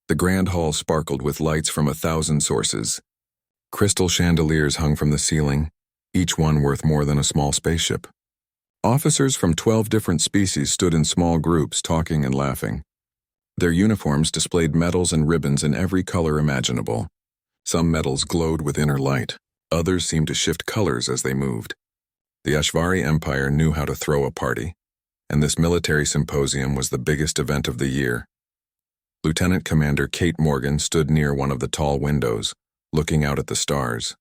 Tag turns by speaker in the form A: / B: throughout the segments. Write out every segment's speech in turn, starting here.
A: The grand hall sparkled with lights from 1,000 sources. Crystal chandeliers hung from the ceiling, each one worth more than a small spaceship. Officers from 12 different species stood in small groups, talking and laughing. Their uniforms displayed medals and ribbons in every color imaginable. Some medals glowed with inner light, others seemed to shift colors as they moved. The Ashvari Empire knew how to throw a party, and this military symposium was the biggest event of the year. Lieutenant Commander Kate Morgan stood near one of the tall windows, looking out at the stars.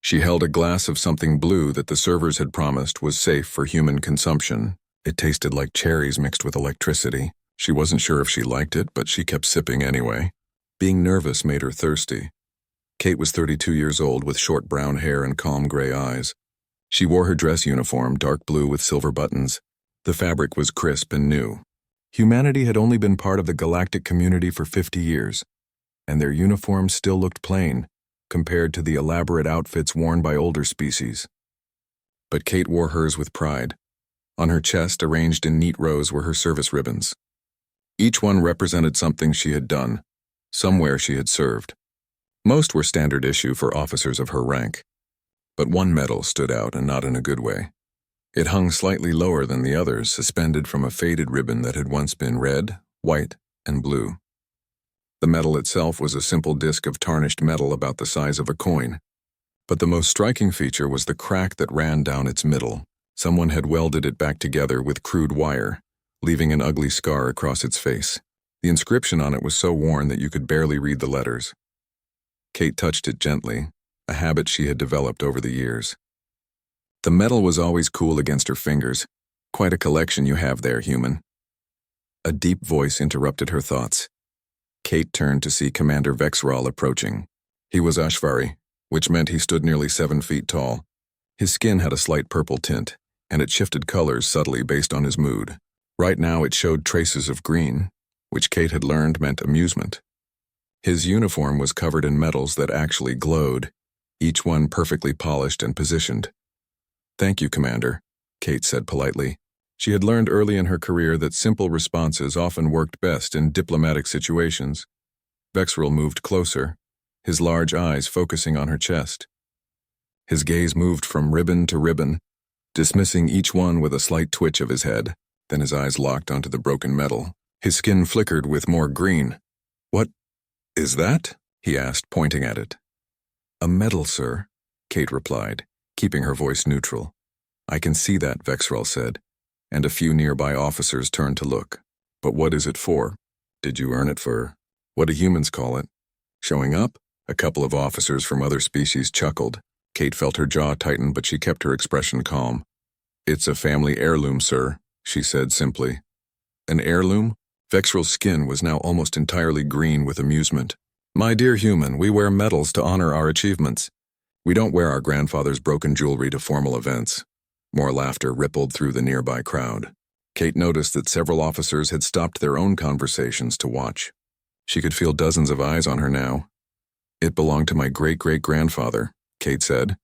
A: She held a glass of something blue that the servers had promised was safe for human consumption. It tasted like cherries mixed with electricity. She wasn't sure if she liked it, but she kept sipping anyway. Being nervous made her thirsty. Kate was 32 years old with short brown hair and calm gray eyes. She wore her dress uniform, dark blue with silver buttons. The fabric was crisp and new. Humanity had only been part of the galactic community for 50 years, and their uniforms still looked plain compared to the elaborate outfits worn by older species. But Kate wore hers with pride. On her chest, arranged in neat rows, were her service ribbons. Each one represented something she had done, somewhere she had served. Most were standard issue for officers of her rank. But one medal stood out, and not in a good way. It hung slightly lower than the others, suspended from a faded ribbon that had once been red, white, and blue. The medal itself was a simple disc of tarnished metal about the size of a coin. But the most striking feature was the crack that ran down its middle. Someone had welded it back together with crude wire, leaving an ugly scar across its face. The inscription on it was so worn that you could barely read the letters. Kate touched it gently, a habit she had developed over the years. The metal was always cool against her fingers. Quite a collection you have there, human. A deep voice interrupted her thoughts. Kate turned to see Commander Vexral approaching. He was Ashvari, which meant he stood nearly 7 feet tall. His skin had a slight purple tint, and it shifted colors subtly based on his mood. Right now it showed traces of green, which Kate had learned meant amusement. His uniform was covered in medals that actually glowed, each one perfectly polished and positioned. "Thank you, Commander," Kate said politely. She had learned early in her career that simple responses often worked best in diplomatic situations. Vexral moved closer, his large eyes focusing on her chest. His gaze moved from ribbon to ribbon, dismissing each one with a slight twitch of his head. Then his eyes locked onto the broken metal. His skin flickered with more green. "What is that?" he asked, pointing at it. "A medal, sir," Kate replied, keeping her voice neutral. "I can see that," Vexral said, and a few nearby officers turned to look. "But what is it for? Did you earn it for what do humans call it? Showing up?" A couple of officers from other species chuckled. Kate felt her jaw tighten, but she kept her expression calm. "It's a family heirloom, sir," she said simply. "An heirloom?" Vexral's skin was now almost entirely green with amusement. "My dear human, we wear medals to honor our achievements. We don't wear our grandfather's broken jewelry to formal events." More laughter rippled through the nearby crowd. Kate noticed that several officers had stopped their own conversations to watch. She could feel dozens of eyes on her now. "It belonged to my great-great-grandfather," Kate said,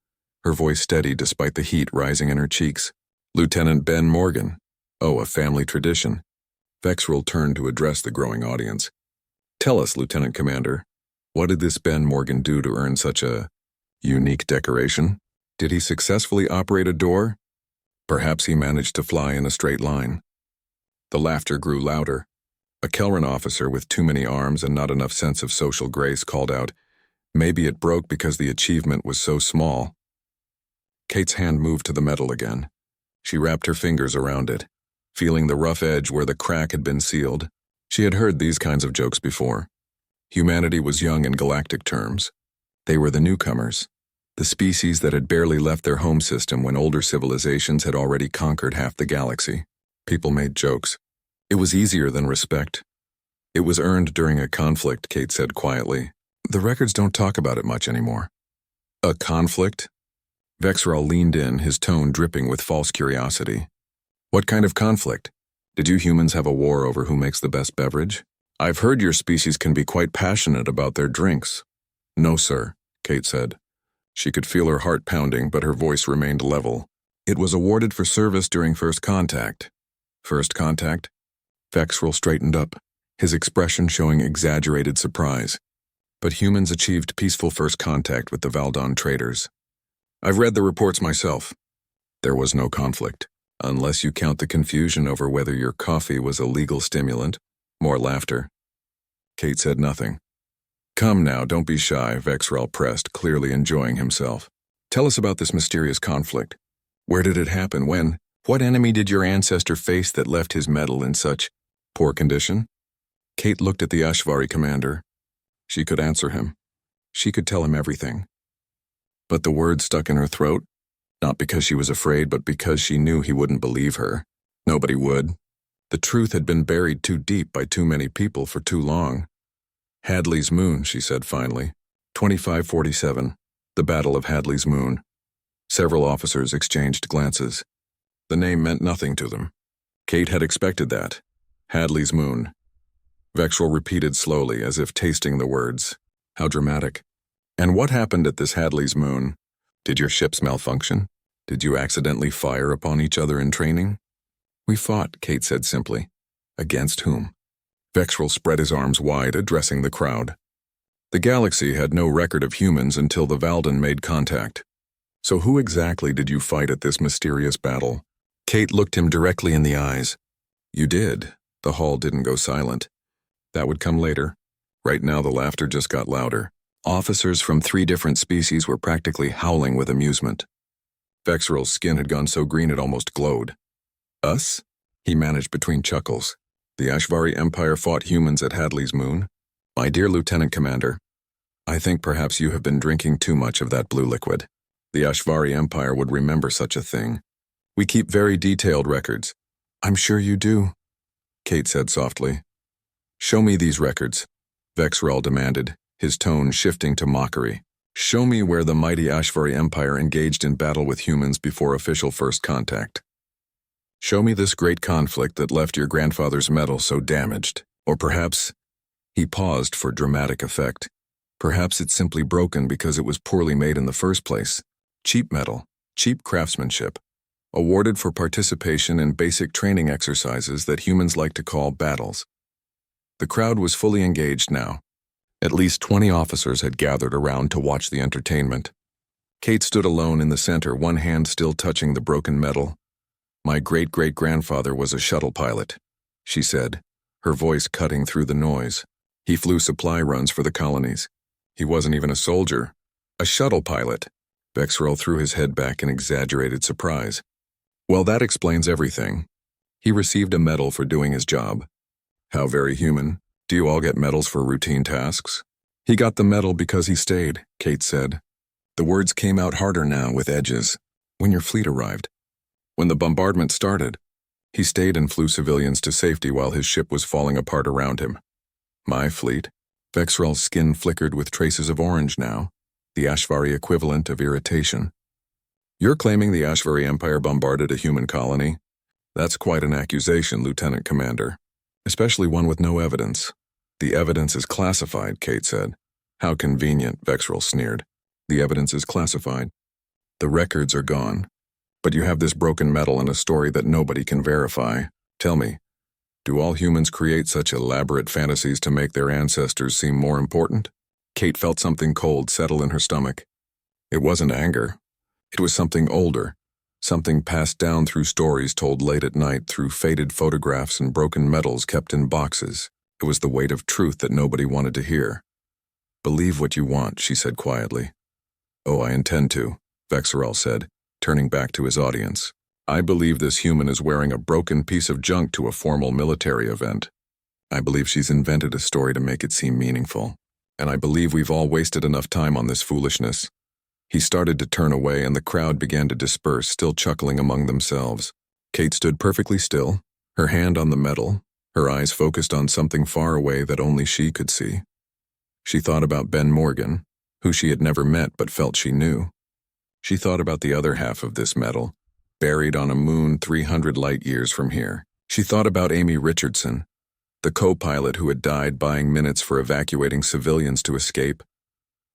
A: her voice steady despite the heat rising in her cheeks. "Lieutenant Ben Morgan. Oh, a family tradition." Vexral turned to address the growing audience. "Tell us, Lieutenant Commander, what did this Ben Morgan do to earn such a unique decoration? Did he successfully operate a door? Perhaps he managed to fly in a straight line." The laughter grew louder. A Kelran officer with too many arms and not enough sense of social grace called out, "Maybe it broke because the achievement was so small." Kate's hand moved to the metal again. She wrapped her fingers around it, feeling the rough edge where the crack had been sealed. She had heard these kinds of jokes before. Humanity was young in galactic terms. They were the newcomers, the species that had barely left their home system when older civilizations had already conquered half the galaxy. People made jokes. It was easier than respect. "It was earned during a conflict," Kate said quietly. "The records don't talk about it much anymore." "A conflict?" Vexral leaned in, his tone dripping with false curiosity. "What kind of conflict? Did you humans have a war over who makes the best beverage? I've heard your species can be quite passionate about their drinks." "No, sir," Kate said. She could feel her heart pounding, but her voice remained level. "It was awarded for service during first contact." "First contact?" Vexral straightened up. his expression showing exaggerated surprise. But humans achieved peaceful first contact with the Valdon traders. I've read the reports myself. There was no conflict, unless you count the confusion over whether your coffee was a legal stimulant. More laughter. Kate said nothing. Come now, don't be shy, Vexrel pressed, clearly enjoying himself. Tell us about this mysterious conflict. Where did it happen? When? What enemy did your ancestor face that left his metal in such poor condition? Kate looked at the Ashvari commander. She could answer him. She could tell him everything. But the words stuck in her throat, not because she was afraid, but because she knew he wouldn't believe her. Nobody would. The truth had been buried too deep by too many people for too long. Hadley's Moon, she said finally. 2547, the Battle of Hadley's Moon. Several officers exchanged glances. The name meant nothing to them. Kate had expected that. Hadley's Moon. Vexrel repeated slowly, as if tasting the words. How dramatic. And what happened at this Hadley's Moon? Did your ships malfunction? Did you accidentally fire upon each other in training? We fought, Kate said simply. Against whom? Vexrel spread his arms wide, addressing the crowd. The galaxy had no record of humans until the Valdon made contact. So who exactly did you fight at this mysterious battle? Kate looked him directly in the eyes. You did. The hall didn't go silent. That would come later. Right now the laughter just got louder. Officers from 3 different species were practically howling with amusement. Vexrel's skin had gone so green it almost glowed. Us? He managed between chuckles. The Ashvari Empire fought humans at Hadley's Moon. My dear Lieutenant Commander, I think perhaps you have been drinking too much of that blue liquid. The Ashvari Empire would remember such a thing. We keep very detailed records. I'm sure you do, Kate said softly. Show me these records, Vexrel demanded, his tone shifting to mockery. Show me where the mighty Ashvari Empire engaged in battle with humans before official first contact. Show me this great conflict that left your grandfather's metal so damaged. Or perhaps, he paused for dramatic effect. Perhaps it's simply broken because it was poorly made in the first place. Cheap metal, cheap craftsmanship, awarded for participation in basic training exercises that humans like to call battles. The crowd was fully engaged now. At least 20 officers had gathered around to watch the entertainment. Kate stood alone in the center, one hand still touching the broken metal. My great-great-grandfather was a shuttle pilot, she said, her voice cutting through the noise. He flew supply runs for the colonies. He wasn't even a soldier. A shuttle pilot. Vexrel threw his head back in exaggerated surprise. Well, that explains everything. He received a medal for doing his job. How very human. Do you all get medals for routine tasks? He got the medal because he stayed, Kate said. The words came out harder now with edges. When your fleet arrived. When the bombardment started, he stayed and flew civilians to safety while his ship was falling apart around him. My fleet? Vexrel's skin flickered with traces of orange now, the Ashvari equivalent of irritation. You're claiming the Ashvari Empire bombarded a human colony? That's quite an accusation, Lieutenant Commander, especially one with no evidence. The evidence is classified, Kate said. How convenient, Vexrel sneered. The evidence is classified. The records are gone. But you have this broken metal and a story that nobody can verify. Tell me, do all humans create such elaborate fantasies to make their ancestors seem more important? Kate felt something cold settle in her stomach. It wasn't anger. It was something older, something passed down through stories told late at night through faded photographs and broken metals kept in boxes. It was the weight of truth that nobody wanted to hear. Believe what you want, she said quietly. Oh, I intend to, Vexrel said, turning back to his audience. I believe this human is wearing a broken piece of junk to a formal military event. I believe she's invented a story to make it seem meaningful. And I believe we've all wasted enough time on this foolishness. He started to turn away and the crowd began to disperse, still chuckling among themselves. Kate stood perfectly still, her hand on the metal, her eyes focused on something far away that only she could see. She thought about Ben Morgan, who she had never met but felt she knew. She thought about the other half of this metal, buried on a moon 300 light-years from here. She thought about Amy Richardson, the co-pilot who had died buying minutes for evacuating civilians to escape.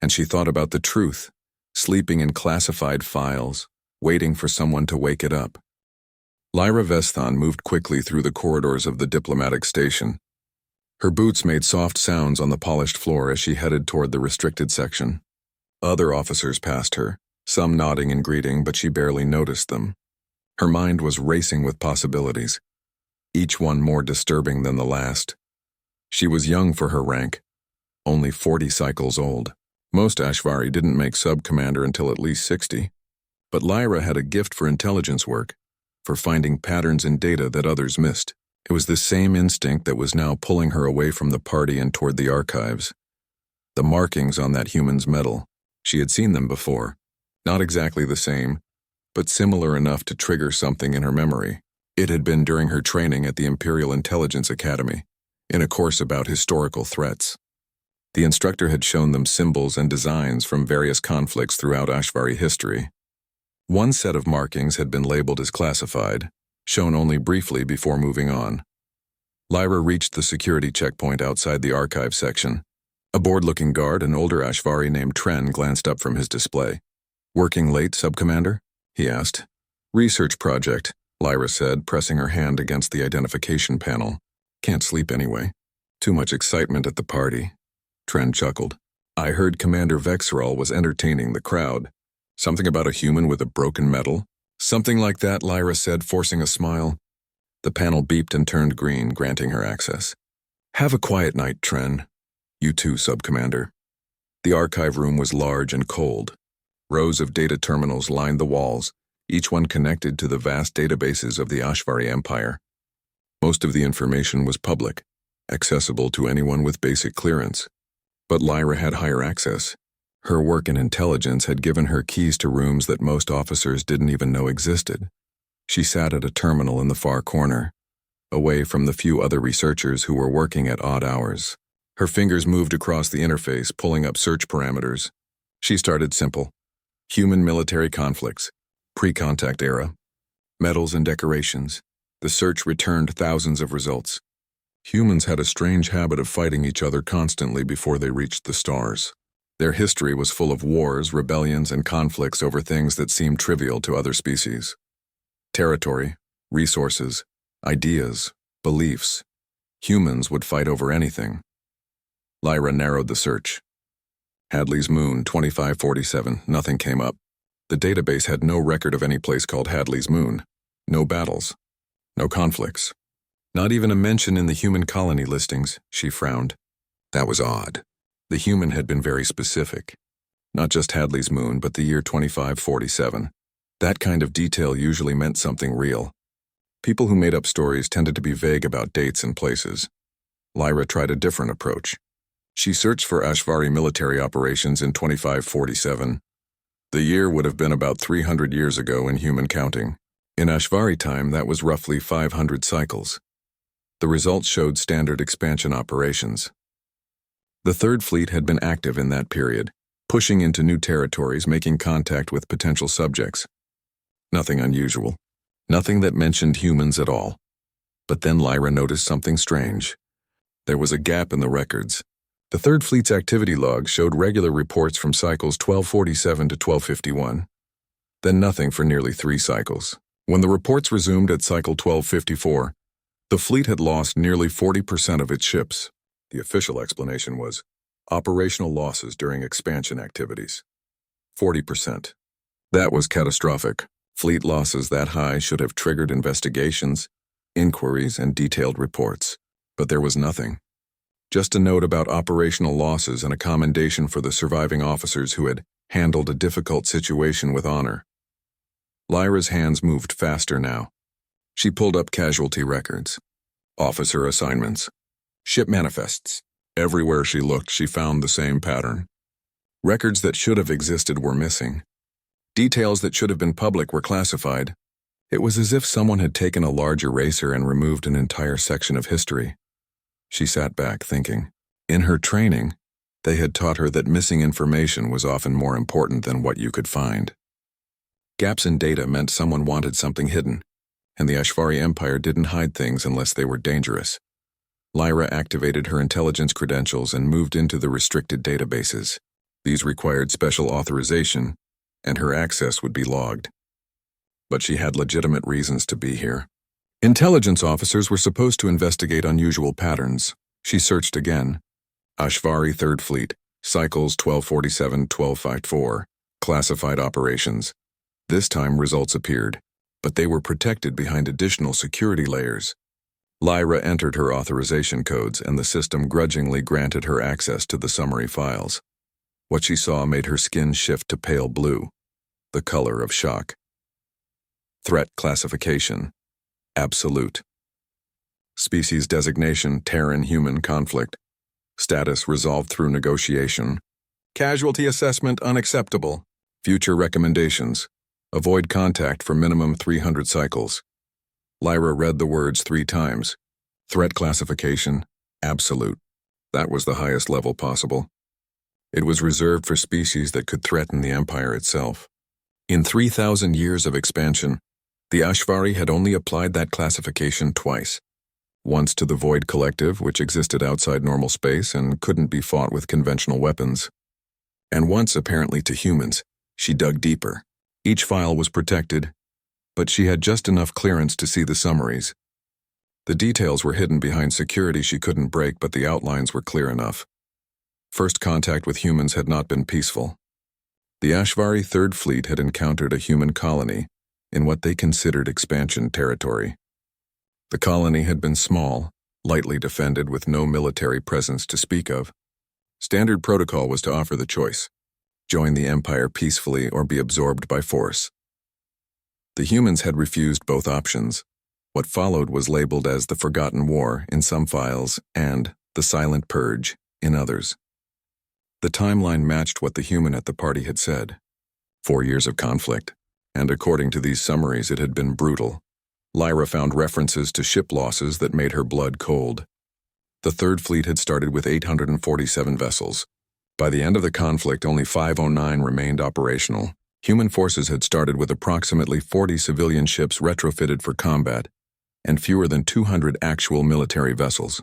A: And she thought about the truth, sleeping in classified files, waiting for someone to wake it up. Lyra Vesthon moved quickly through the corridors of the diplomatic station. Her boots made soft sounds on the polished floor as she headed toward the restricted section. Other officers passed her, some nodding and greeting, but she barely noticed them. Her mind was racing with possibilities, each one more disturbing than the last. She was young for her rank, only 40 cycles old. Most Ashvari didn't make sub-commander until at least 60. But Lyra had a gift for intelligence work, for finding patterns in data that others missed. It was this same instinct that was now pulling her away from the party and toward the archives. The markings on that human's medal, she had seen them before. Not exactly the same, but similar enough to trigger something in her memory. It had been during her training at the Imperial Intelligence Academy, in a course about historical threats. The instructor had shown them symbols and designs from various conflicts throughout Ashvari history. One set of markings had been labeled as classified, shown only briefly before moving on. Lyra reached the security checkpoint outside the archive section. A bored-looking guard, an older Ashvari named Tren, glanced up from his display. "Working late, Sub-Commander?" he asked. "Research project," Lyra said, pressing her hand against the identification panel. "Can't sleep anyway. Too much excitement at the party." Tren chuckled. "I heard Commander Vexerol was entertaining the crowd. Something about a human with a broken medal?" "Something like that," Lyra said, forcing a smile. The panel beeped and turned green, granting her access. "Have a quiet night, Tren. You too, Sub-Commander." The archive room was large and cold. Rows of data terminals lined the walls, each one connected to the vast databases of the Ashvari Empire. Most of the information was public, accessible to anyone with basic clearance. But Lyra had higher access. Her work in intelligence had given her keys to rooms that most officers didn't even know existed. She sat at a terminal in the far corner, away from the few other researchers who were working at odd hours. Her fingers moved across the interface, pulling up search parameters. She started simple. Human military conflicts, pre-contact era, medals and decorations. The search returned thousands of results. Humans had a strange habit of fighting each other constantly before they reached the stars. Their history was full of wars, rebellions, and conflicts over things that seemed trivial to other species. Territory, resources, ideas, beliefs. Humans would fight over anything. Lyra narrowed the search. Hadley's Moon, 2547, nothing came up. The database had no record of any place called Hadley's Moon. No battles. No conflicts. Not even a mention in the human colony listings, she frowned. That was odd. The human had been very specific. Not just Hadley's Moon, but the year 2547. That kind of detail usually meant something real. People who made up stories tended to be vague about dates and places. Lyra tried a different approach. She searched for Ashvari military operations in 2547. The year would have been about 300 years ago in human counting. In Ashvari time, that was roughly 500 cycles. The results showed standard expansion operations. The Third Fleet had been active in that period, pushing into new territories, making contact with potential subjects. Nothing unusual. Nothing that mentioned humans at all. But then Lyra noticed something strange. There was a gap in the records. The Third Fleet's activity logs showed regular reports from cycles 1247 to 1251. Then nothing for nearly 3 cycles. When the reports resumed at cycle 1254, the fleet had lost nearly 40% of its ships. The official explanation was operational losses during expansion activities. 40%. That was catastrophic. Fleet losses that high should have triggered investigations, inquiries, and detailed reports. But there was nothing. Just a note about operational losses and a commendation for the surviving officers who had handled a difficult situation with honor. Lyra's hands moved faster now. She pulled up casualty records, officer assignments, ship manifests. Everywhere she looked, she found the same pattern. Records that should have existed were missing. Details that should have been public were classified. It was as if someone had taken a large eraser and removed an entire section of history. She sat back, thinking. In her training, they had taught her that missing information was often more important than what you could find. Gaps in data meant someone wanted something hidden, and the Ashvari Empire didn't hide things unless they were dangerous. Lyra activated her intelligence credentials and moved into the restricted databases. These required special authorization, and her access would be logged. But she had legitimate reasons to be here. Intelligence officers were supposed to investigate unusual patterns, She searched again. Ashvari 3rd Fleet, Cycles 1247-1254, Classified Operations. This time results appeared, but they were protected behind additional security layers. Lyra entered her authorization codes and the system grudgingly granted her access to the summary files. What she saw made her skin shift to pale blue, the color of shock. Threat classification: absolute. Species designation: Terran-human conflict. Status: resolved through negotiation. Casualty assessment: unacceptable. Future recommendations: avoid contact for minimum 300 cycles. Lyra read the words 3 times. Threat classification: absolute. That was the highest level possible. It was reserved for species that could threaten the Empire itself. In 3,000 years of expansion, the Ashvari had only applied that classification twice. Once to the Void Collective, which existed outside normal space and couldn't be fought with conventional weapons. And once, apparently, to humans. She dug deeper. Each file was protected, but she had just enough clearance to see the summaries. The details were hidden behind security she couldn't break, but the outlines were clear enough. First contact with humans had not been peaceful. The Ashvari 3rd Fleet had encountered a human colony in what they considered expansion territory. The colony had been small, lightly defended with no military presence to speak of. Standard protocol was to offer the choice: join the Empire peacefully or be absorbed by force. The humans had refused both options. What followed was labeled as the Forgotten War in some files and the Silent Purge in others. The timeline matched what the human at the party had said. 4 years of conflict, and according to these summaries it had been brutal. Lyra found references to ship losses that made her blood cold. The 3rd Fleet had started with 847 vessels. By the end of the conflict, only 509 remained operational. Human forces had started with approximately 40 civilian ships retrofitted for combat, and fewer than 200 actual military vessels.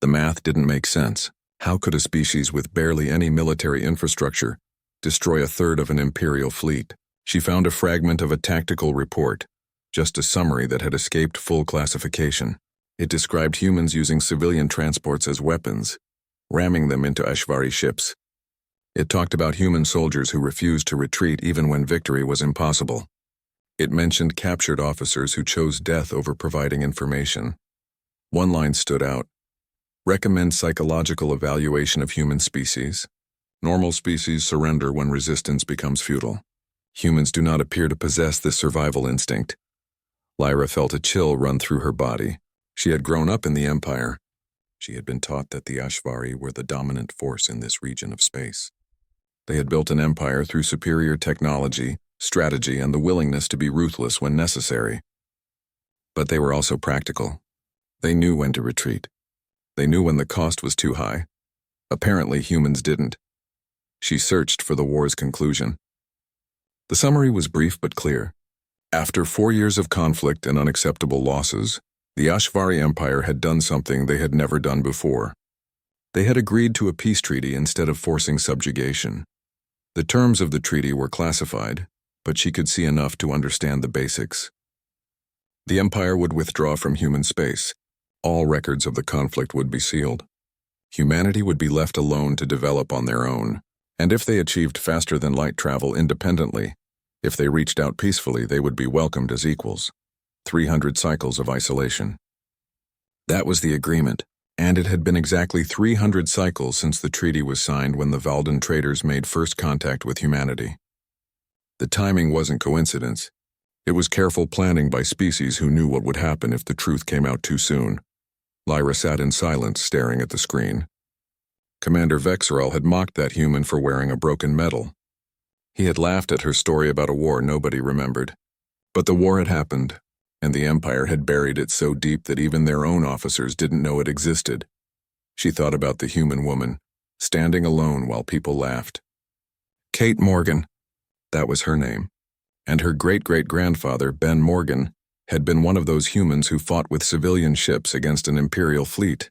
A: The math didn't make sense. How could a species with barely any military infrastructure destroy a third of an Imperial fleet? She found a fragment of a tactical report, just a summary that had escaped full classification. It described humans using civilian transports as weapons, ramming them into Ashvari ships. It talked about human soldiers who refused to retreat even when victory was impossible. It mentioned captured officers who chose death over providing information. One line stood out: recommend psychological evaluation of human species. Normal species surrender when resistance becomes futile. Humans do not appear to possess this survival instinct. Lyra felt a chill run through her body. She had grown up in the Empire. She had been taught that the Ashvari were the dominant force in this region of space. They had built an empire through superior technology, strategy, and the willingness to be ruthless when necessary. But they were also practical. They knew when to retreat. They knew when the cost was too high. Apparently, humans didn't. She searched for the war's conclusion. The summary was brief but clear. After 4 years of conflict and unacceptable losses, the Ashvari Empire had done something they had never done before. They had agreed to a peace treaty instead of forcing subjugation. The terms of the treaty were classified, but she could see enough to understand the basics. The Empire would withdraw from human space. All records of the conflict would be sealed. Humanity would be left alone to develop on their own, and if they achieved faster-than-light travel independently, if they reached out peacefully, they would be welcomed as equals. 300 cycles of isolation. That was the agreement, and it had been exactly 300 cycles since the treaty was signed when the Valdan traders made first contact with humanity. The timing wasn't coincidence. It was careful planning by species who knew what would happen if the truth came out too soon. Lyra sat in silence, staring at the screen. Commander Vexerel had mocked that human for wearing a broken medal. He had laughed at her story about a war nobody remembered. But the war had happened, and the Empire had buried it so deep that even their own officers didn't know it existed. She thought about the human woman, standing alone while people laughed. Kate Morgan, that was her name, and her great-great-grandfather, Ben Morgan, had been one of those humans who fought with civilian ships against an Imperial fleet.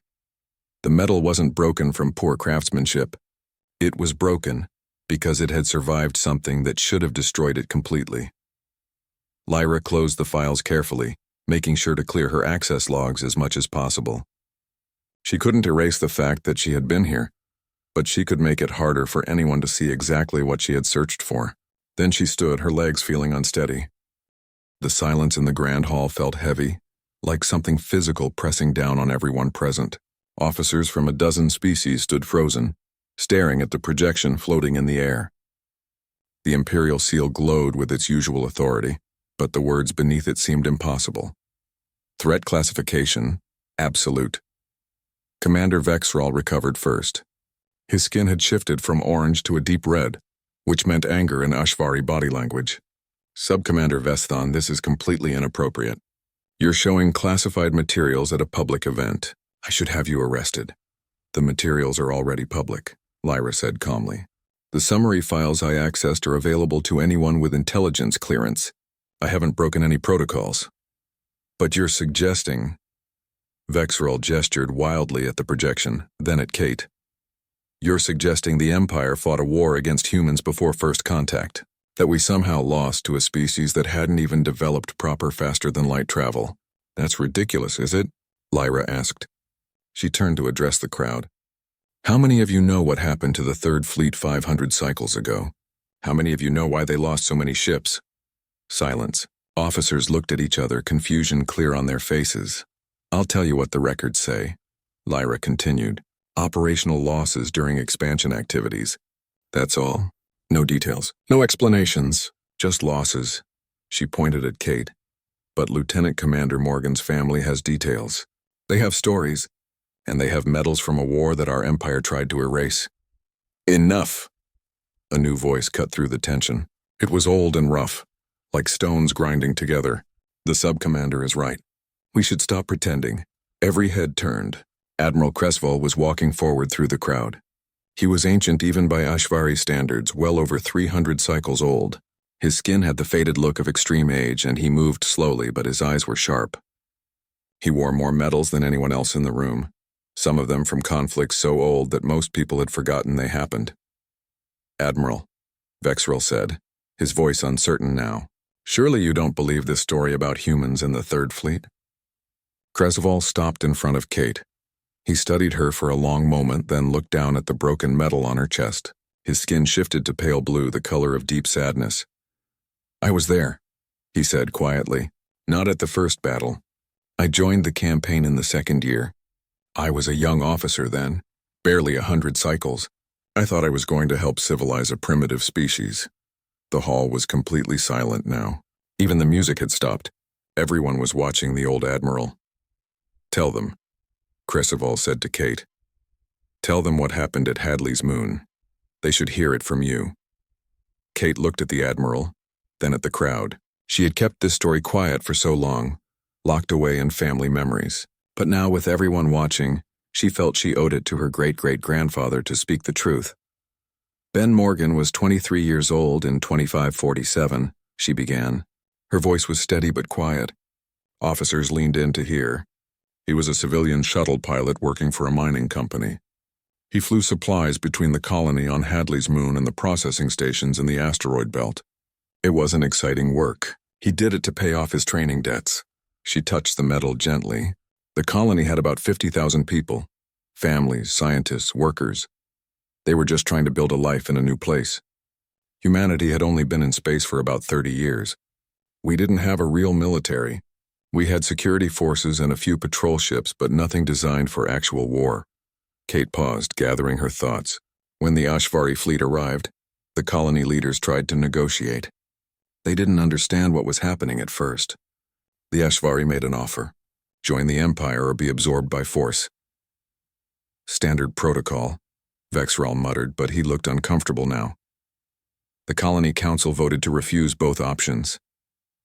A: The medal wasn't broken from poor craftsmanship. It was broken because it had survived something that should have destroyed it completely. Lyra closed the files carefully, making sure to clear her access logs as much as possible. She couldn't erase the fact that she had been here, but she could make it harder for anyone to see exactly what she had searched for. Then she stood, her legs feeling unsteady. The silence in the grand hall felt heavy, like something physical pressing down on everyone present. Officers from a dozen species stood frozen, staring at the projection floating in the air. The imperial seal glowed with its usual authority, but the words beneath it seemed impossible. Threat classification, absolute. Commander Vexral recovered first. His skin had shifted from orange to a deep red, which meant anger in Ashvari body language. Subcommander Vesthon, this is completely inappropriate. You're showing classified materials at a public event. I should have you arrested. The materials are already public, Lyra said calmly. The summary files I accessed are available to anyone with intelligence clearance. I haven't broken any protocols. But you're suggesting... Vexral gestured wildly at the projection, then at Kate. You're suggesting the Empire fought a war against humans before first contact, that we somehow lost to a species that hadn't even developed proper faster-than-light travel. That's ridiculous, is it? Lyra asked. She turned to address the crowd. How many of you know what happened to the Third Fleet 500 cycles ago? How many of you know why they lost so many ships? Silence. Officers looked at each other, confusion clear on their faces. I'll tell you what the records say, Lyra continued. Operational losses during expansion activities. That's all. No details. No explanations. Just losses. She pointed at Kate. But Lieutenant Commander Morgan's family has details. They have stories, and they have medals from a war that our empire tried to erase. Enough! A new voice cut through the tension. It was old and rough, like stones grinding together. The sub-commander is right. We should stop pretending. Every head turned. Admiral Cresval was walking forward through the crowd. He was ancient even by Ashvari standards, well over 300 cycles old. His skin had the faded look of extreme age, and he moved slowly, but his eyes were sharp. He wore more medals than anyone else in the room, some of them from conflicts so old that most people had forgotten they happened. Admiral, Vexral said, his voice uncertain now. Surely you don't believe this story about humans in the Third Fleet? Cresval stopped in front of Kate. He studied her for a long moment, then looked down at the broken medal on her chest. His skin shifted to pale blue, the color of deep sadness. I was there, he said quietly. Not at the first battle. I joined the campaign in the second year. I was a young officer then, barely 100 cycles. I thought I was going to help civilize a primitive species. The hall was completely silent now. Even the music had stopped. Everyone was watching the old admiral. Tell them, Cresval said to Kate. Tell them what happened at Hadley's moon. They should hear it from you. Kate looked at the admiral, then at the crowd. She had kept this story quiet for so long, locked away in family memories. But now, with everyone watching, she felt she owed it to her great-great-grandfather to speak the truth. Ben Morgan was 23 years old in 2547, she began. Her voice was steady but quiet. Officers leaned in to hear. He was a civilian shuttle pilot working for a mining company. He flew supplies between the colony on Hadley's moon and the processing stations in the asteroid belt. It wasn't exciting work. He did it to pay off his training debts. She touched the medal gently. The colony had about 50,000 people. Families, scientists, workers. They were just trying to build a life in a new place. Humanity had only been in space for about 30 years. We didn't have a real military. We had security forces and a few patrol ships, but nothing designed for actual war. Kate paused, gathering her thoughts. When the Ashvari fleet arrived, the colony leaders tried to negotiate. They didn't understand what was happening at first. The Ashvari made an offer. Join the Empire or be absorbed by force. Standard protocol, Vexral muttered, but he looked uncomfortable now. The colony council voted to refuse both options.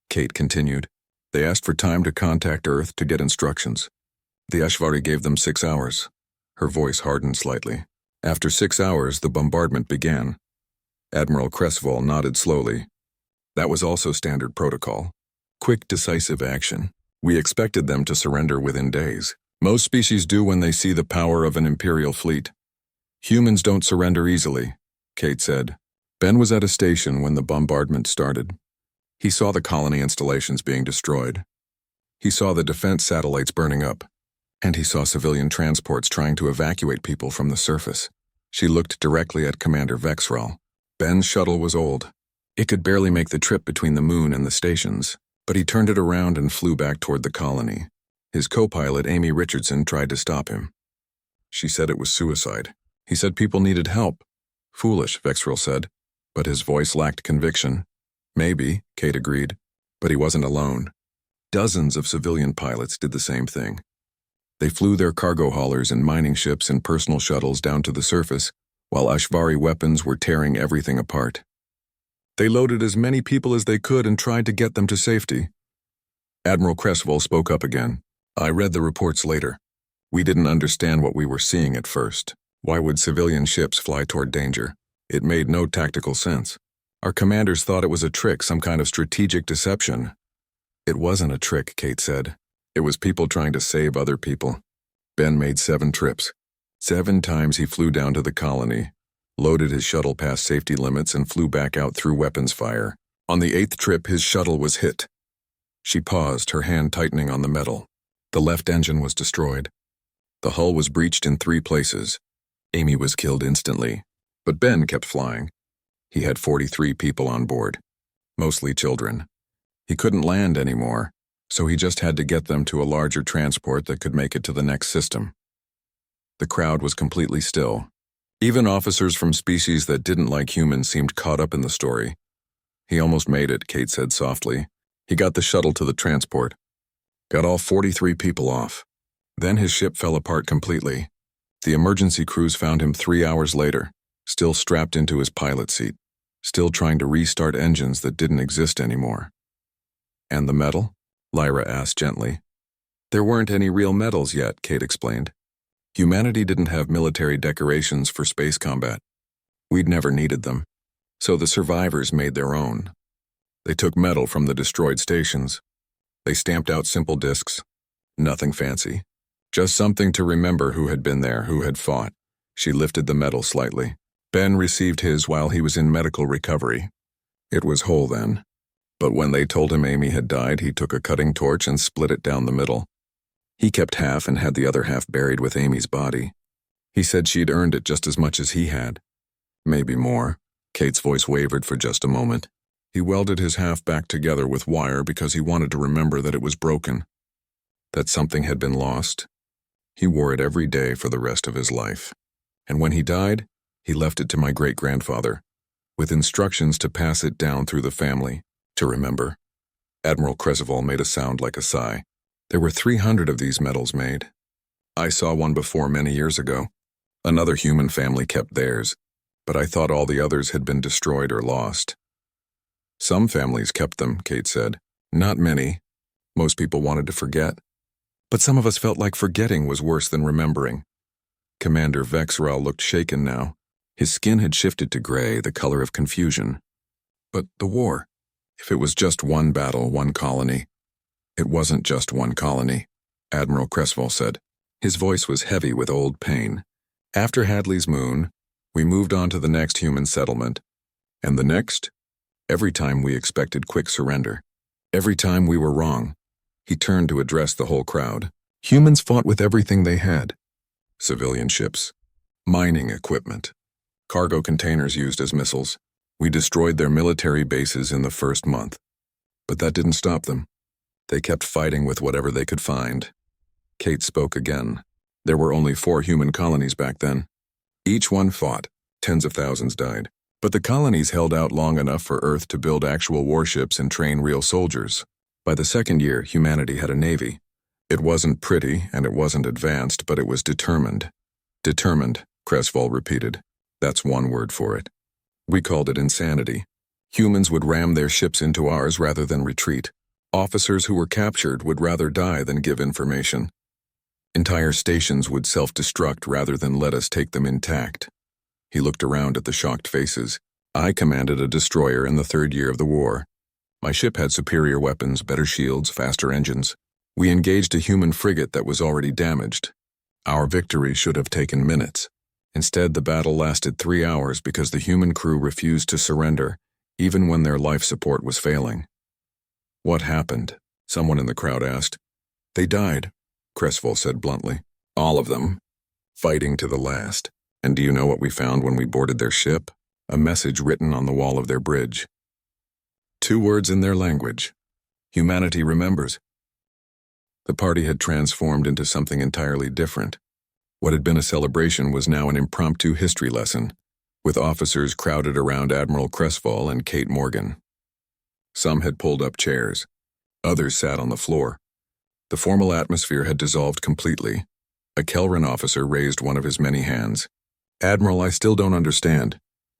A: Kate continued. They asked for time to contact Earth to get instructions. The Ashvari gave them 6 hours. Her voice hardened slightly. After 6 hours, the bombardment began. Admiral Cresval nodded slowly. That was also standard protocol. Quick, decisive action. We expected them to surrender within days. Most species do when they see the power of an Imperial fleet. Humans don't surrender easily, Kate said. Ben was at a station when the bombardment started. He saw the colony installations being destroyed. He saw the defense satellites burning up. And he saw civilian transports trying to evacuate people from the surface. She looked directly at Commander Vexral. Ben's shuttle was old. It could barely make the trip between the moon and the stations, but he turned it around and flew back toward the colony. His co-pilot, Amy Richardson, tried to stop him. She said it was suicide. He said people needed help. Foolish, Vexral said, but his voice lacked conviction. Maybe, Kate agreed, but he wasn't alone. Dozens of civilian pilots did the same thing. They flew their cargo haulers and mining ships and personal shuttles down to the surface, while Ashvari weapons were tearing everything apart. They loaded as many people as they could and tried to get them to safety. Admiral Creswell spoke up again. I read the reports later. We didn't understand what we were seeing at first. Why would civilian ships fly toward danger? It made no tactical sense. Our commanders thought it was a trick, some kind of strategic deception. It wasn't a trick, Kate said. It was people trying to save other people. Ben made 7 trips. 7 times he flew down to the colony, loaded his shuttle past safety limits, and flew back out through weapons fire. On the 8th trip, his shuttle was hit. She paused, her hand tightening on the metal. The left engine was destroyed. The hull was breached in 3 places. Amy was killed instantly, but Ben kept flying. He had 43 people on board, mostly children. He couldn't land anymore, so he just had to get them to a larger transport that could make it to the next system. The crowd was completely still. Even officers from species that didn't like humans seemed caught up in the story. He almost made it, Kate said softly. He got the shuttle to the transport. Got all 43 people off. Then his ship fell apart completely. The emergency crews found him 3 hours later, still strapped into his pilot seat, still trying to restart engines that didn't exist anymore. And the medal? Lyra asked gently. There weren't any real medals yet, Kate explained. Humanity didn't have military decorations for space combat. We'd never needed them, so the survivors made their own. They took metal from the destroyed stations. They stamped out simple discs. Nothing fancy. Just something to remember who had been there, who had fought. She lifted the medal slightly. Ben received his while he was in medical recovery. It was whole then. But when they told him Amy had died, he took a cutting torch and split it down the middle. He kept half and had the other half buried with Amy's body. He said she'd earned it just as much as he had. Maybe more. Kate's voice wavered for just a moment. He welded his half back together with wire because he wanted to remember that it was broken, that something had been lost. He wore it every day for the rest of his life. And when he died, he left it to my great-grandfather, with instructions to pass it down through the family, to remember. Admiral Creswell made a sound like a sigh. There were 300 of these medals made. I saw one before many years ago. Another human family kept theirs, but I thought all the others had been destroyed or lost. Some families kept them, Kate said. Not many. Most people wanted to forget. But some of us felt like forgetting was worse than remembering. Commander Vexral looked shaken now. His skin had shifted to gray, the color of confusion. But the war, if it was just one battle, one colony. It wasn't just one colony, Admiral Creswell said. His voice was heavy with old pain. After Hadley's moon, we moved on to the next human settlement. And the next? Every time we expected quick surrender. Every time we were wrong. He turned to address the whole crowd. Humans fought with everything they had. Civilian ships, mining equipment, cargo containers used as missiles. We destroyed their military bases in the first month. But that didn't stop them. They kept fighting with whatever they could find. Kate spoke again. There were only 4 human colonies back then. Each one fought. Tens of thousands died. But the colonies held out long enough for Earth to build actual warships and train real soldiers. By the 2nd year, humanity had a navy. It wasn't pretty and it wasn't advanced, but it was determined. Determined, Creswell repeated. That's one word for it. We called it insanity. Humans would ram their ships into ours rather than retreat. Officers who were captured would rather die than give information. Entire stations would self-destruct rather than let us take them intact. He looked around at the shocked faces. I commanded a destroyer in the 3rd year of the war. My ship had superior weapons, better shields, faster engines. We engaged a human frigate that was already damaged. Our victory should have taken minutes. Instead, the battle lasted 3 hours because the human crew refused to surrender, even when their life support was failing. What happened? Someone in the crowd asked. They died, Creswell said bluntly. All of them. Fighting to the last. And do you know what we found when we boarded their ship? A message written on the wall of their bridge. 2 words in their language. Humanity remembers. The party had transformed into something entirely different. What had been a celebration was now an impromptu history lesson, with officers crowded around Admiral Creswell and Kate Morgan. Some had pulled up chairs. Others sat on the floor. The formal atmosphere had dissolved completely. A Kelran officer raised one of his many hands. Admiral, I still don't understand.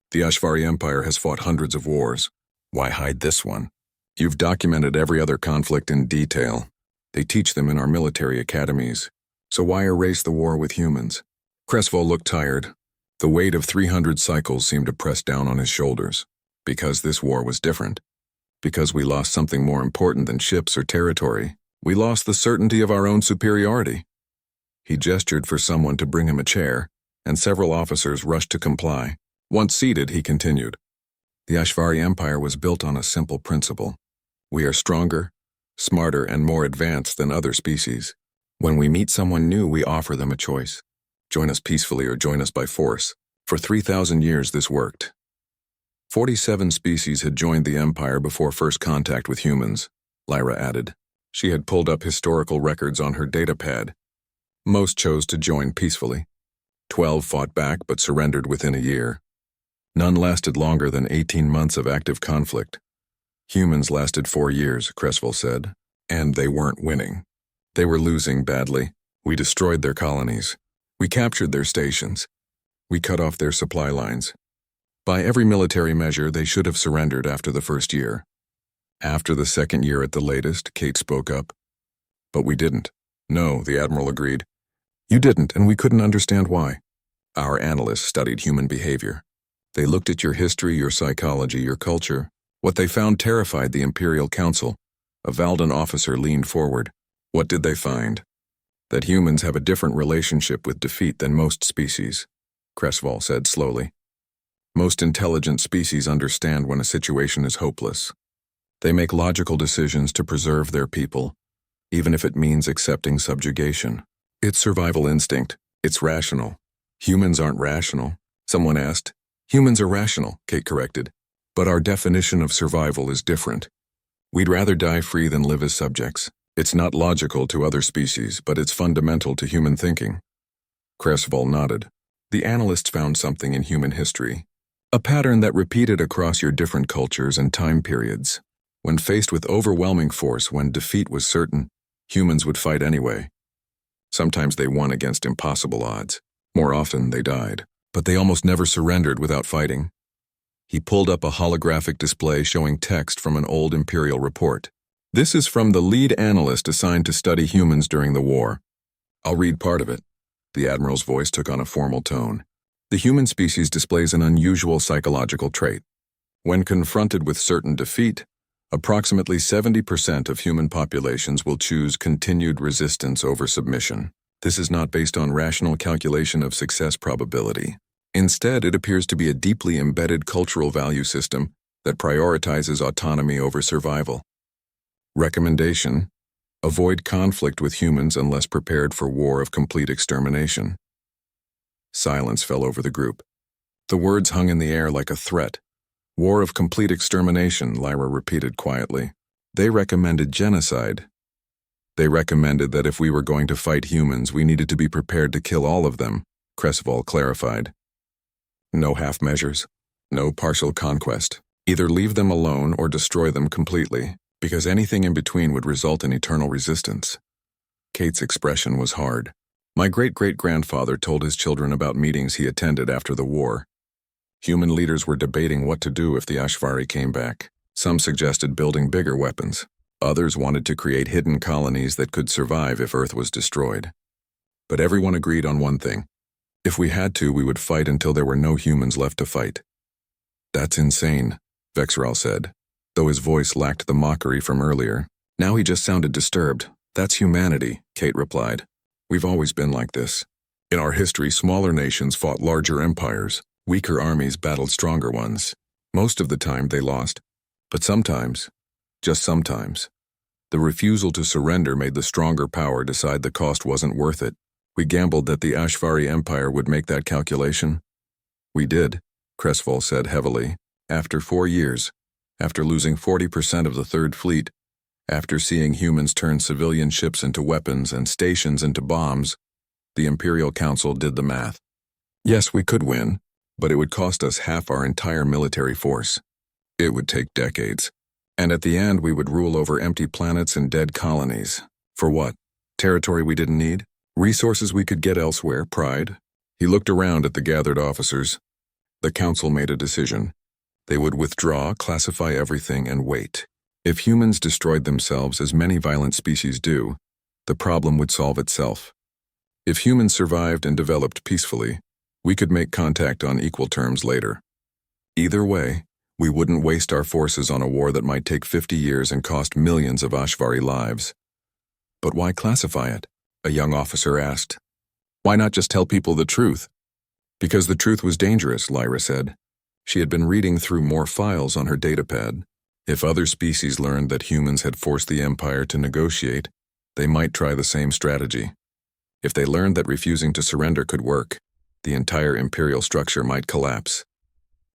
A: The Ashvari Empire has fought hundreds of wars. Why hide this one? You've documented every other conflict in detail. They teach them in our military academies. So why erase the war with humans? Creswell looked tired. The weight of 300 cycles seemed to press down on his shoulders. Because this war was different. Because we lost something more important than ships or territory. We lost the certainty of our own superiority. He gestured for someone to bring him a chair, and several officers rushed to comply. Once seated, he continued. The Ashvari Empire was built on a simple principle. We are stronger, smarter, and more advanced than other species. When we meet someone new, we offer them a choice. Join us peacefully or join us by force. For 3,000 years, this worked. 47 species had joined the Empire before first contact with humans, Lyra added. She had pulled up historical records on her datapad. Most chose to join peacefully. 12 fought back but surrendered within a year. None lasted longer than 18 months of active conflict. Humans lasted 4 years, Creswell said, and they weren't winning. They were losing badly. We destroyed their colonies. We captured their stations. We cut off their supply lines. By every military measure, they should have surrendered after the first year. After the second year at the latest, Kate spoke up. But we didn't. No, the Admiral agreed. You didn't, and we couldn't understand why. Our analysts studied human behavior. They looked at your history, your psychology, your culture. What they found terrified the Imperial Council. A Valdan officer leaned forward. What did they find? That humans have a different relationship with defeat than most species, Creswell said slowly. Most intelligent species understand when a situation is hopeless. They make logical decisions to preserve their people, even if it means accepting subjugation. It's survival instinct. It's rational. Humans aren't rational. Someone asked. Humans are rational, Kate corrected. But our definition of survival is different. We'd rather die free than live as subjects. It's not logical to other species, but it's fundamental to human thinking. Creswell nodded. The analysts found something in human history. A pattern that repeated across your different cultures and time periods. When faced with overwhelming force, when defeat was certain, humans would fight anyway. Sometimes they won against impossible odds. More often, they died. But they almost never surrendered without fighting. He pulled up a holographic display showing text from an old Imperial report. This is from the lead analyst assigned to study humans during the war. I'll read part of it. The Admiral's voice took on a formal tone. The human species displays an unusual psychological trait. When confronted with certain defeat, approximately 70% of human populations will choose continued resistance over submission. This is not based on rational calculation of success probability. Instead, it appears to be a deeply embedded cultural value system that prioritizes autonomy over survival. Recommendation: avoid conflict with humans unless prepared for war of complete extermination. Silence fell over the group. The words hung in the air like a threat. War of complete extermination, Lyra repeated quietly. They recommended genocide. They recommended that if we were going to fight humans, we needed to be prepared to kill all of them, Creswell clarified. No half measures. No partial conquest. Either leave them alone or destroy them completely, because anything in between would result in eternal resistance. Kate's expression was hard. My great-great-grandfather told his children about meetings he attended after the war. Human leaders were debating what to do if the Ashvari came back. Some suggested building bigger weapons. Others wanted to create hidden colonies that could survive if Earth was destroyed. But everyone agreed on one thing. If we had to, we would fight until there were no humans left to fight. That's insane, Vexral said, though his voice lacked the mockery from earlier. Now he just sounded disturbed. That's humanity, Kate replied. We've always been like this. In our history, smaller nations fought larger empires. Weaker armies battled stronger ones. Most of the time, they lost. But sometimes, just sometimes, The refusal to surrender made the stronger power decide the cost wasn't worth it. We gambled that the Ashvari Empire would make that calculation. We did, Cresswell said heavily. After 4 years, after losing 40% of the Third Fleet, after seeing humans turn civilian ships into weapons and stations into bombs, the Imperial Council did the math. Yes, we could win, but it would cost us half our entire military force. It would take decades. And at the end, we would rule over empty planets and dead colonies. For what? Territory we didn't need? Resources we could get elsewhere? Pride? He looked around at the gathered officers. The council made a decision. They would withdraw, classify everything, and wait. If humans destroyed themselves as many violent species do, the problem would solve itself. If humans survived and developed peacefully, we could make contact on equal terms later. Either way, we wouldn't waste our forces on a war that might take 50 years and cost millions of Ashvari lives. But why classify it? A young officer asked. Why not just tell people the truth? Because the truth was dangerous, Lyra said. She had been reading through more files on her datapad. If other species learned that humans had forced the Empire to negotiate, they might try the same strategy. If they learned that refusing to surrender could work, the entire Imperial structure might collapse.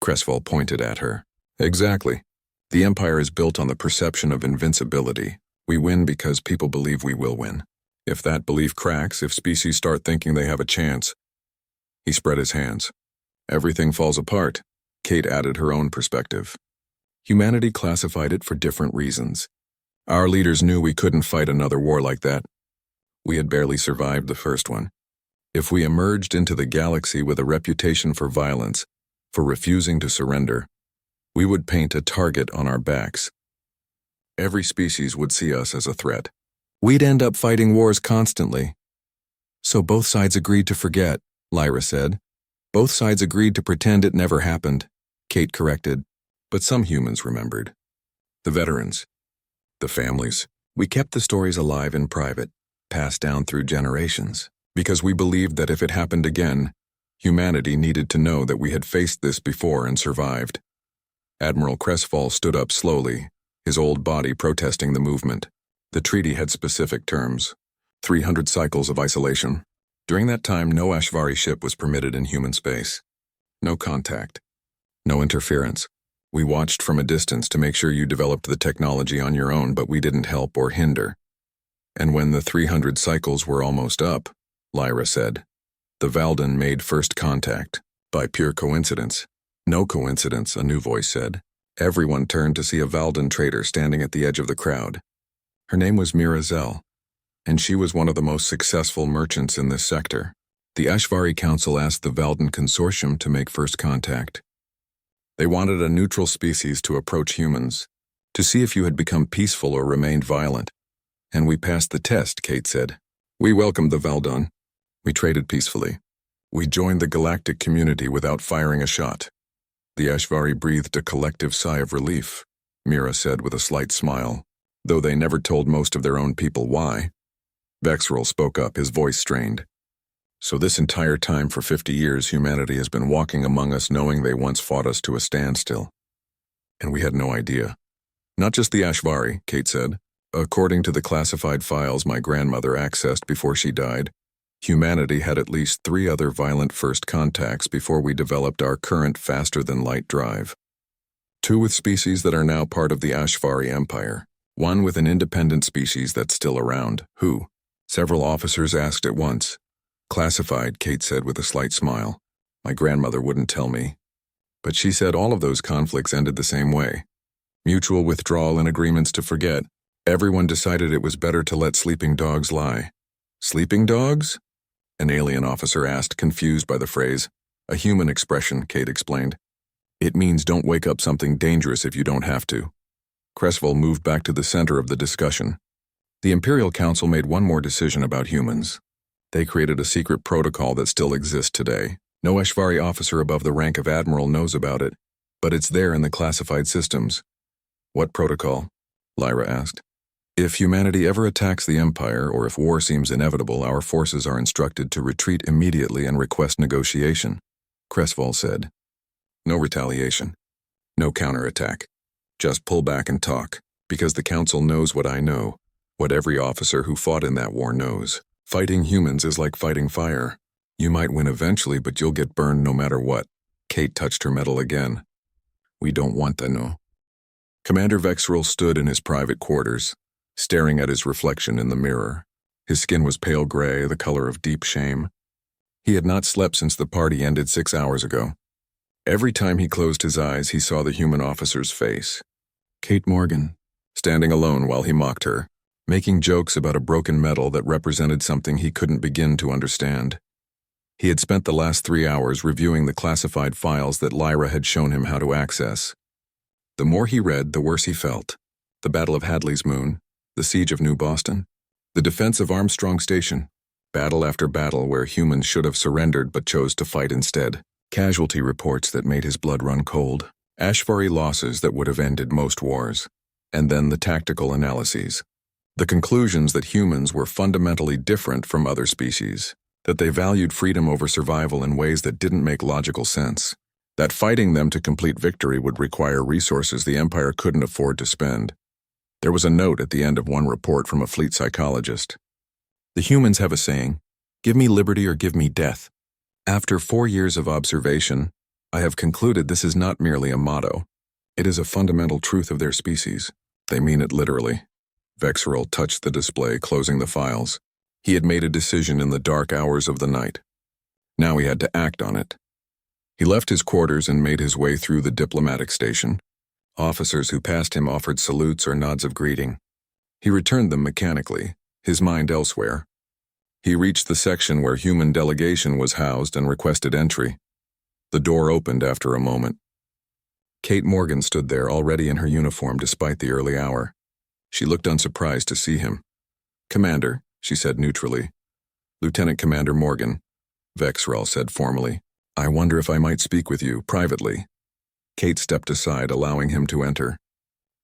A: Cresswell pointed at her. Exactly. The Empire is built on the perception of invincibility. We win because people believe we will win. If that belief cracks, if species start thinking they have a chance. He spread his hands. Everything falls apart. Kate added her own perspective. Humanity classified it for different reasons. Our leaders knew we couldn't fight another war like that. We had barely survived the first one. If we emerged into the galaxy with a reputation for violence, for refusing to surrender, we would paint a target on our backs. Every species would see us as a threat. We'd end up fighting wars constantly. So both sides agreed to forget, Lyra said. Both sides agreed to pretend it never happened, Kate corrected. But some humans remembered. The veterans. The families. We kept the stories alive in private, passed down through generations, because we believed that if it happened again, humanity needed to know that we had faced this before and survived. Admiral Cresswell stood up slowly, his old body protesting the movement. The treaty had specific terms. 300 cycles of isolation. During that time, no Ashvari ship was permitted in human space. No contact. No interference. We watched from a distance to make sure you developed the technology on your own, but we didn't help or hinder. And when the 300 cycles were almost up, Lyra said, the Valden made first contact, by pure coincidence. No coincidence, a new voice said. Everyone turned to see a Valden trader standing at the edge of the crowd. Her name was Mira Zell, and she was one of the most successful merchants in this sector. The Ashvari Council asked the Valden Consortium to make first contact. They wanted a neutral species to approach humans, to see if you had become peaceful or remained violent. And we passed the test, Kate said. We welcomed the Valden. We traded peacefully. We joined the galactic community without firing a shot. The Ashvari breathed a collective sigh of relief, Mira said with a slight smile, though they never told most of their own people why. Vexrel spoke up, his voice strained. So this entire time for 50 years, humanity has been walking among us knowing they once fought us to a standstill. And we had no idea. Not just the Ashvari, Kate said. According to the classified files my grandmother accessed before she died, humanity had at least 3 other violent first contacts before we developed our current faster-than-light drive. 2 with species that are now part of the Ashvari Empire. 1 with an independent species that's still around. Who? Several officers asked at once. Classified, Kate said with a slight smile. My grandmother wouldn't tell me. But she said all of those conflicts ended the same way. Mutual withdrawal and agreements to forget. Everyone decided it was better to let sleeping dogs lie. Sleeping dogs? An alien officer asked, confused by the phrase. A human expression, Kate explained. It means don't wake up something dangerous if you don't have to. Cresswell moved back to the center of the discussion. The Imperial Council made one more decision about humans. They created a secret protocol that still exists today. No Ashvari officer above the rank of admiral knows about it, but it's there in the classified systems. What protocol? Lyra asked. If humanity ever attacks the Empire, or if war seems inevitable, our forces are instructed to retreat immediately and request negotiation, Cresswell said. No retaliation. No counterattack. Just pull back and talk, because the Council knows what I know. What every officer who fought in that war knows. Fighting humans is like fighting fire. You might win eventually, but you'll get burned no matter what. Kate touched her medal again. We don't want that, no. Commander Vexerl stood in his private quarters, staring at his reflection in the mirror. His skin was pale gray, the color of deep shame. He had not slept since the party ended 6 hours ago. Every time he closed his eyes, he saw the human officer's face. Kate Morgan, standing alone while he mocked her, making jokes about a broken medal that represented something he couldn't begin to understand. He had spent the last 3 hours reviewing the classified files that Lyra had shown him how to access. The more he read, the worse he felt. The Battle of Hadley's Moon, the Siege of New Boston, the defense of Armstrong Station, battle after battle where humans should have surrendered but chose to fight instead. Casualty reports that made his blood run cold. Ashvari losses that would have ended most wars. And then the tactical analyses. The conclusions that humans were fundamentally different from other species, that they valued freedom over survival in ways that didn't make logical sense, that fighting them to complete victory would require resources the Empire couldn't afford to spend. There was a note at the end of one report from a fleet psychologist. The humans have a saying, "Give me liberty or give me death." After 4 years of observation, I have concluded this is not merely a motto. It is a fundamental truth of their species. They mean it literally. Vexerl touched the display, closing the files. He had made a decision in the dark hours of the night. Now he had to act on it. He left his quarters and made his way through the diplomatic station. Officers who passed him offered salutes or nods of greeting. He returned them mechanically, his mind elsewhere. He reached the section where human delegation was housed and requested entry. The door opened after a moment. Kate Morgan stood there, already in her uniform despite the early hour. She looked unsurprised to see him. "Commander," she said neutrally. "Lieutenant Commander Morgan," Vexerl said formally. "I wonder if I might speak with you privately." Kate stepped aside, allowing him to enter.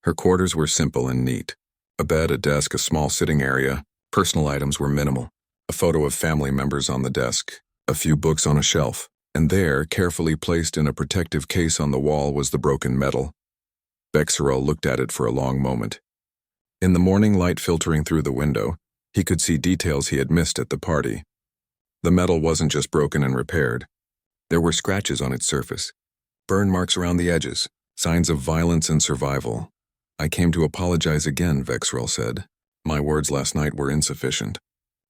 A: Her quarters were simple and neat. A bed, a desk, a small sitting area. Personal items were minimal. A photo of family members on the desk, a few books on a shelf, and there, carefully placed in a protective case on the wall, was the broken medal. Vexerl looked at it for a long moment. In the morning light filtering through the window, he could see details he had missed at the party. The medal wasn't just broken and repaired. There were scratches on its surface, burn marks around the edges, signs of violence and survival. "I came to apologize again," Vexerl said. "My words last night were insufficient.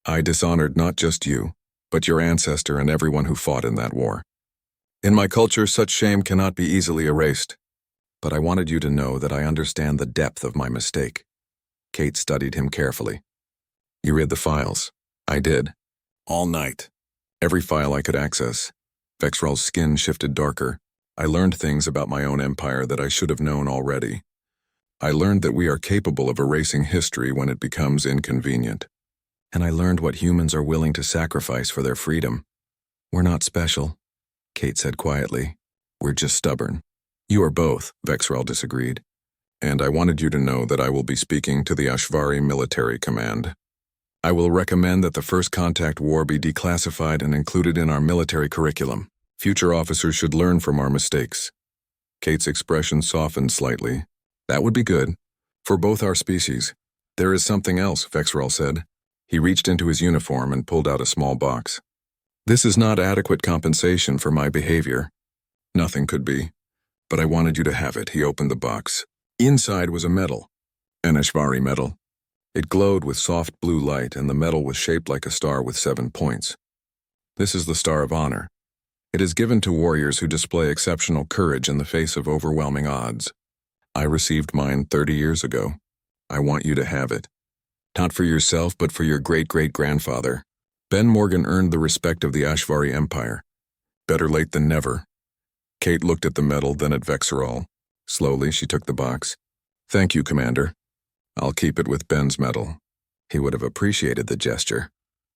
A: I dishonored not just you, but your ancestor and everyone who fought in that war. In my culture, such shame cannot be easily erased. But I wanted you to know that I understand the depth of my mistake." Kate studied him carefully. "You read the files?" "I did. All night. Every file I could access." Vexerl's skin shifted darker. "I learned things about my own empire that I should have known already. I learned that we are capable of erasing history when it becomes inconvenient. And I learned what humans are willing to sacrifice for their freedom. We're not special," Kate said quietly. "We're just stubborn." "You are both," Vexerl disagreed. "And I wanted you to know that I will be speaking to the Ashvari Military Command. I will recommend that the First Contact War be declassified and included in our military curriculum. Future officers should learn from our mistakes." Kate's expression softened slightly. "That would be good. For both our species." "There is something else," Vexerl said. He reached into his uniform and pulled out a small box. "This is not adequate compensation for my behavior." "Nothing could be. But I wanted you to have it." He opened the box. Inside was a medal. An Ashvari medal. It glowed with soft blue light, and the medal was shaped like a star with 7 points. "This is the Star of Honor. It is given to warriors who display exceptional courage in the face of overwhelming odds. I received mine 30 years ago. I want you to have it. Not for yourself, but for your great-great-grandfather. Ben Morgan earned the respect of the Ashvari Empire. Better late than never." Kate looked at the medal, then at Vexerl. Slowly, she took the box. "Thank you, Commander. I'll keep it with Ben's medal." He would have appreciated the gesture.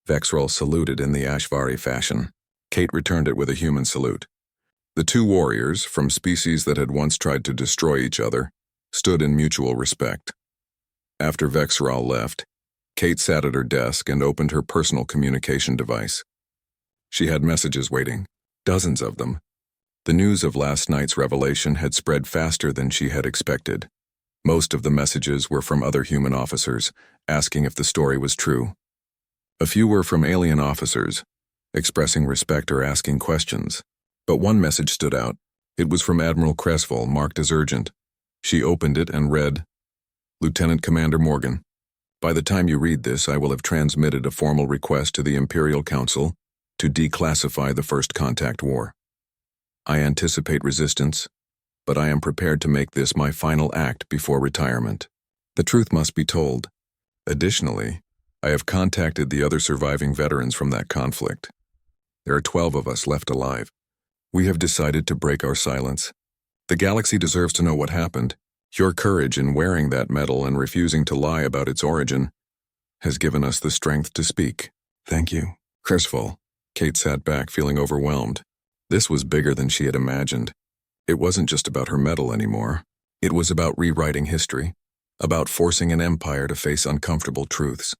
A: Vexerl saluted in the Ashvari fashion. Kate returned it with a human salute. The two warriors, from species that had once tried to destroy each other, stood in mutual respect. After Vexerl left, Kate sat at her desk and opened her personal communication device. She had messages waiting, dozens of them. The news of last night's revelation had spread faster than she had expected. Most of the messages were from other human officers, asking if the story was true. A few were from alien officers, expressing respect or asking questions. But one message stood out. It was from Admiral Creswell, marked as urgent. She opened it and read, "Lieutenant Commander Morgan, by the time you read this, I will have transmitted a formal request to the Imperial Council to declassify the First Contact War. I anticipate resistance, but I am prepared to make this my final act before retirement. The truth must be told. Additionally, I have contacted the other surviving veterans from that conflict. There are 12 of us left alive. We have decided to break our silence. The galaxy deserves to know what happened. Your courage in wearing that medal and refusing to lie about its origin has given us the strength to speak. Thank you." Creswell. Kate sat back, feeling overwhelmed. This was bigger than she had imagined. It wasn't just about her medal anymore. It was about rewriting history, about forcing an empire to face uncomfortable truths.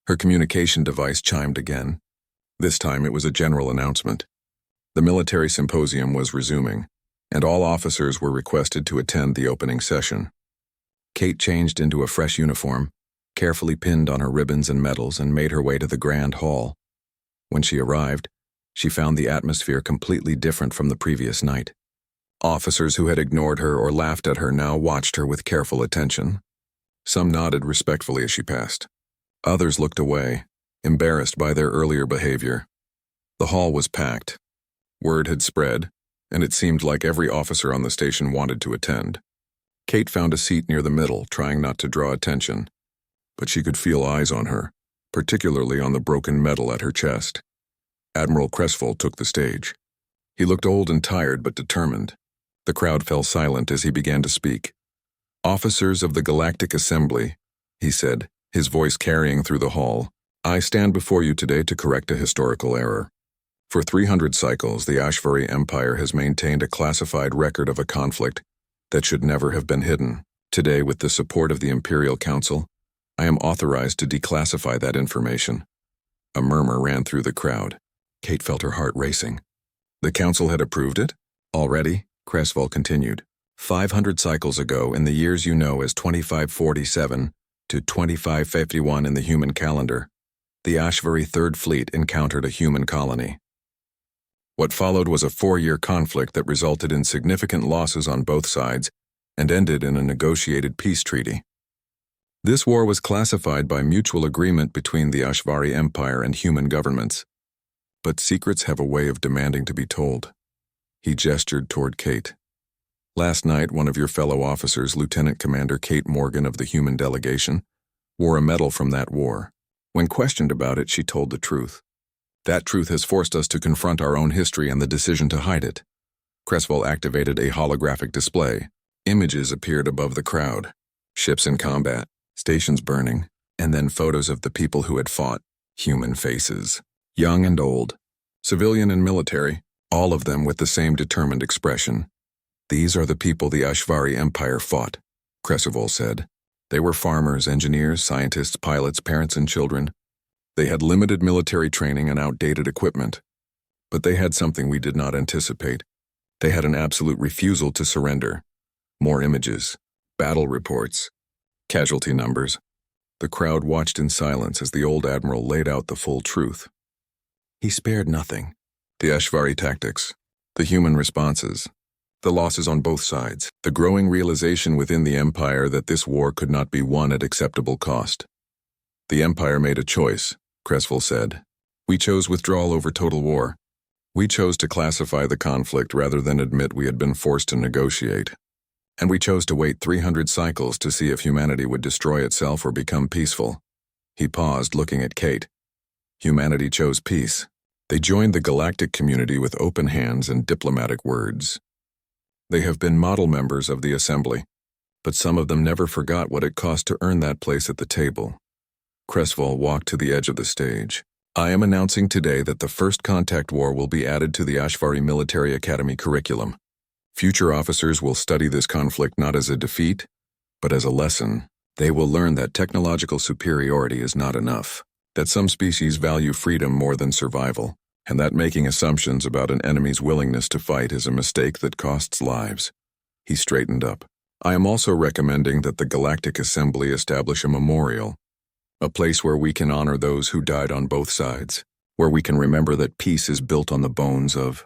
A: Her communication device chimed again. This time it was a general announcement. The military symposium was resuming, and all officers were requested to attend the opening session. Kate changed into a fresh uniform, carefully pinned on her ribbons and medals, and made her way to the grand hall. When she arrived, she found the atmosphere completely different from the previous night. Officers who had ignored her or laughed at her now watched her with careful attention. Some nodded respectfully as she passed. Others looked away, embarrassed by their earlier behavior. The hall was packed. Word had spread, and it seemed like every officer on the station wanted to attend. Kate found a seat near the middle, trying not to draw attention. But she could feel eyes on her, particularly on the broken medal at her chest. Admiral Creswell took the stage. He looked old and tired but determined. The crowd fell silent as he began to speak. "Officers of the Galactic Assembly," he said, his voice carrying through the hall, "I stand before you today to correct a historical error. For 300 cycles, the HFY Empire has maintained a classified record of a conflict that should never have been hidden. Today, with the support of the Imperial Council, I am authorized to declassify that information." A murmur ran through the crowd. Kate felt her heart racing. The Council had approved it? Already? Creswell continued. 500 cycles ago, in the years you know as 2547 to 2551 in the human calendar, the HFY Third Fleet encountered a human colony. What followed was a 4-year conflict that resulted in significant losses on both sides and ended in a negotiated peace treaty. This war was classified by mutual agreement between the HFY Empire and human governments. But secrets have a way of demanding to be told. He gestured toward Kate. Last night, one of your fellow officers, Lieutenant Commander Kate Morgan of the human delegation, wore a medal from that war. When questioned about it, she told the truth. That truth has forced us to confront our own history and the decision to hide it. Creswell activated a holographic display. Images appeared above the crowd. Ships in combat, stations burning, and then photos of the people who had fought. Human faces. Young and old. Civilian and military. All of them with the same determined expression. "These are the people the HFY Empire fought," Creswell said. "They were farmers, engineers, scientists, pilots, parents, and children. They had limited military training and outdated equipment. But they had something we did not anticipate. They had an absolute refusal to surrender. More images, battle reports, casualty numbers." The crowd watched in silence as the old admiral laid out the full truth. He spared nothing. The HFY tactics, the human responses, the losses on both sides, the growing realization within the Empire that this war could not be won at acceptable cost. "The Empire made a choice," Creswell said. "We chose withdrawal over total war. We chose to classify the conflict rather than admit we had been forced to negotiate. And we chose to wait 300 cycles to see if humanity would destroy itself or become peaceful." He paused, looking at Kate. Humanity chose peace. They joined the galactic community with open hands and diplomatic words. They have been model members of the Assembly, but some of them never forgot what it cost to earn that place at the table. Creswell walked to the edge of the stage. "I am announcing today that the First Contact War will be added to the HFY Military Academy curriculum. Future officers will study this conflict not as a defeat, but as a lesson. They will learn that technological superiority is not enough, that some species value freedom more than survival, and that making assumptions about an enemy's willingness to fight is a mistake that costs lives." He straightened up. I am also recommending that the Galactic Assembly establish a memorial, a place where we can honor those who died on both sides, where we can remember that peace is built on the bones of